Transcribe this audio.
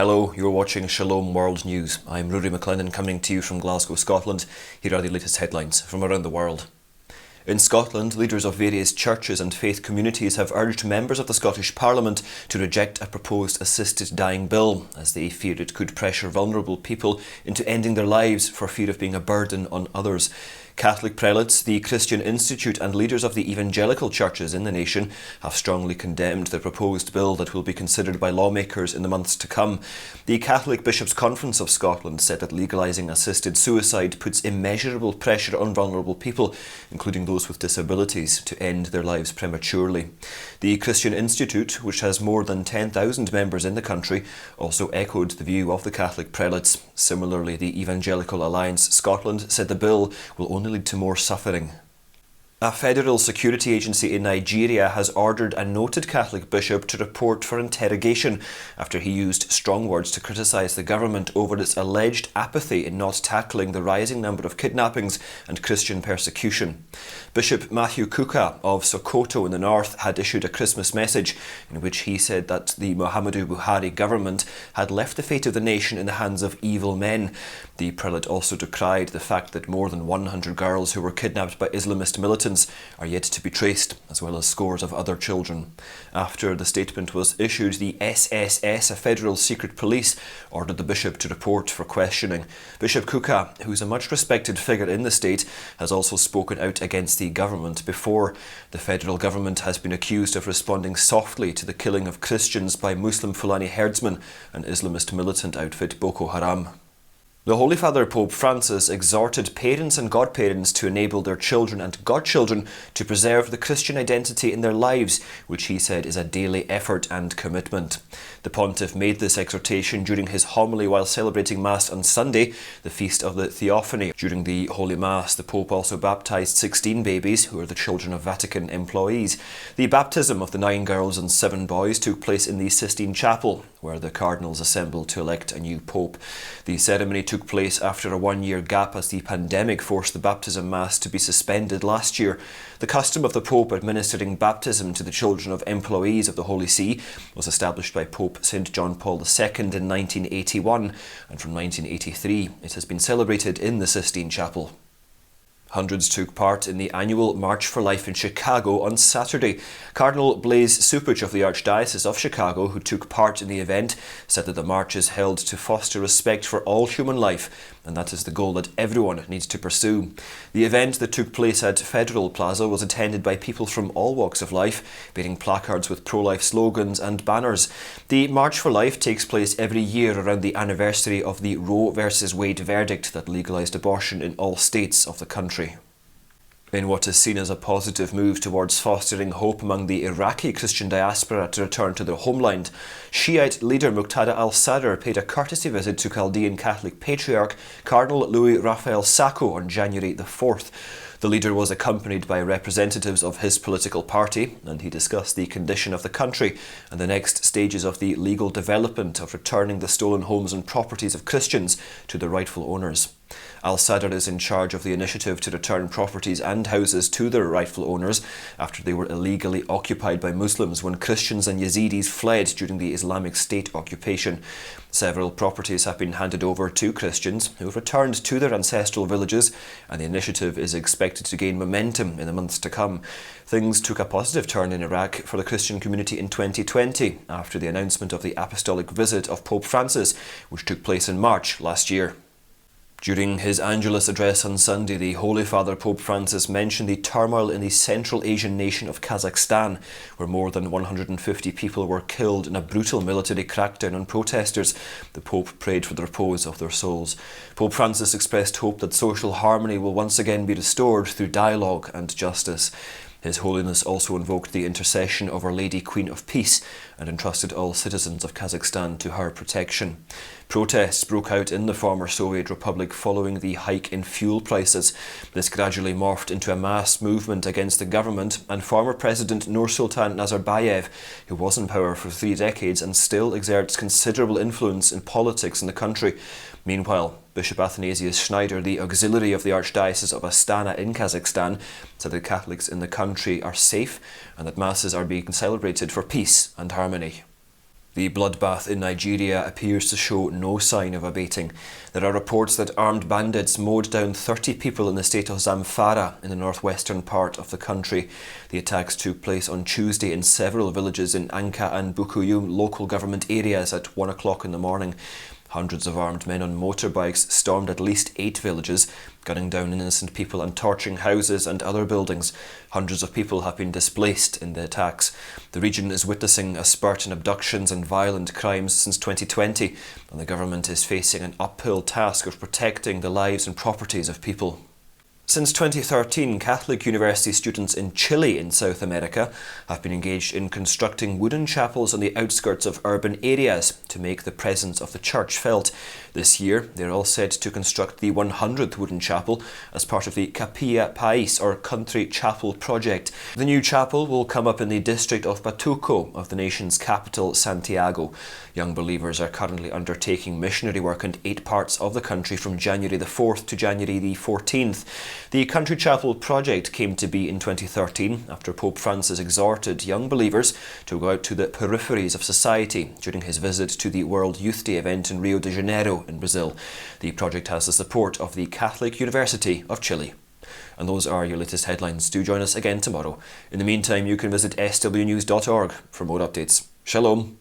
Hello, you're watching Shalom World News. I'm Rory McLennan coming to you from Glasgow, Scotland. Here are the latest headlines from around the world. In Scotland, leaders of various churches and faith communities have urged members of the Scottish Parliament to reject a proposed assisted dying bill, as they fear it could pressure vulnerable people into ending their lives for fear of being a burden on others. Catholic prelates, the Christian Institute and leaders of the evangelical churches in the nation have strongly condemned the proposed bill that will be considered by lawmakers in the months to come. The Catholic Bishops' Conference of Scotland said that legalising assisted suicide puts immeasurable pressure on vulnerable people, including those with disabilities, to end their lives prematurely. The Christian Institute, which has more than 10,000 members in the country, also echoed the view of the Catholic prelates. Similarly, the Evangelical Alliance Scotland said the bill will only lead to more suffering. A federal security agency in Nigeria has ordered a noted Catholic bishop to report for interrogation after he used strong words to criticise the government over its alleged apathy in not tackling the rising number of kidnappings and Christian persecution. Bishop Matthew Kuka of Sokoto in the north had issued a Christmas message in which he said that the Muhammadu Buhari government had left the fate of the nation in the hands of evil men. The prelate also decried the fact that more than 100 girls who were kidnapped by Islamist militants are yet to be traced, as well as scores of other children. After the statement was issued, the SSS, a federal secret police, ordered the bishop to report for questioning. Bishop Kuka, who's a much respected figure in the state, has also spoken out against the government before. The federal government has been accused of responding softly to the killing of Christians by Muslim Fulani herdsmen and Islamist militant outfit Boko Haram. The Holy Father Pope Francis exhorted parents and godparents to enable their children and godchildren to preserve the Christian identity in their lives, which he said is a daily effort and commitment. The pontiff made this exhortation during his homily while celebrating Mass on Sunday, the Feast of the Theophany. During the Holy Mass, the Pope also baptised 16 babies who are the children of Vatican employees. The baptism of the 9 girls and 7 boys took place in the Sistine Chapel, where the cardinals assembled to elect a new pope. The ceremony took place after a 1-year gap as the pandemic forced the baptism mass to be suspended last year. The custom of the Pope administering baptism to the children of employees of the Holy See was established by Pope St. John Paul II in 1981, and from 1983 it has been celebrated in the Sistine Chapel. Hundreds took part in the annual March for Life in Chicago on Saturday. Cardinal Blasé Cupich of the Archdiocese of Chicago, who took part in the event, said that the march is held to foster respect for all human life, and that is the goal that everyone needs to pursue. The event that took place at Federal Plaza was attended by people from all walks of life, bearing placards with pro-life slogans and banners. The March for Life takes place every year around the anniversary of the Roe v. Wade verdict that legalised abortion in all states of the country. In what is seen as a positive move towards fostering hope among the Iraqi Christian diaspora to return to their homeland, Shiite leader Muqtada al-Sadr paid a courtesy visit to Chaldean Catholic Patriarch Cardinal Louis Raphael Sacco on January the 4th. The leader was accompanied by representatives of his political party, and he discussed the condition of the country and the next stages of the legal development of returning the stolen homes and properties of Christians to their rightful owners. Al-Sadr is in charge of the initiative to return properties and houses to their rightful owners after they were illegally occupied by Muslims when Christians and Yazidis fled during the Islamic State occupation. Several properties have been handed over to Christians who have returned to their ancestral villages, and the initiative is expected to gain momentum in the months to come. Things took a positive turn in Iraq for the Christian community in 2020 after the announcement of the apostolic visit of Pope Francis, which took place in March last year. During his Angelus address on Sunday, the Holy Father Pope Francis mentioned the turmoil in the Central Asian nation of Kazakhstan, where more than 150 people were killed in a brutal military crackdown on protesters. The Pope prayed for the repose of their souls. Pope Francis expressed hope that social harmony will once again be restored through dialogue and justice. His Holiness also invoked the intercession of Our Lady Queen of Peace and entrusted all citizens of Kazakhstan to her protection. Protests broke out in the former Soviet Republic following the hike in fuel prices. This gradually morphed into a mass movement against the government and former President Nursultan Nazarbayev, who was in power for 3 decades and still exerts considerable influence in politics in the country. Meanwhile, Bishop Athanasius Schneider, the auxiliary of the Archdiocese of Astana in Kazakhstan, said that Catholics in the country are safe and that Masses are being celebrated for peace and harmony. The bloodbath in Nigeria appears to show no sign of abating. There are reports that armed bandits mowed down 30 people in the state of Zamfara in the northwestern part of the country. The attacks took place on Tuesday in several villages in Anka and Bukuyu local government areas at 1 o'clock in the morning. Hundreds of armed men on motorbikes stormed at least 8 villages, gunning down innocent people and torching houses and other buildings. Hundreds of people have been displaced in the attacks. The region is witnessing a spurt in abductions and violent crimes since 2020, and the government is facing an uphill task of protecting the lives and properties of people. Since 2013, Catholic university students in Chile in South America have been engaged in constructing wooden chapels on the outskirts of urban areas to make the presence of the church felt. This year, they're all set to construct the 100th wooden chapel as part of the Capilla País, or Country Chapel project. The new chapel will come up in the district of Batuco of the nation's capital, Santiago. Young believers are currently undertaking missionary work in 8 parts of the country from January the 4th to January the 14th. The Country Chapel project came to be in 2013 after Pope Francis exhorted young believers to go out to the peripheries of society during his visit to the World Youth Day event in Rio de Janeiro in Brazil. The project has the support of the Catholic University of Chile. And those are your latest headlines. Do join us again tomorrow. In the meantime, you can visit swnews.org for more updates. Shalom.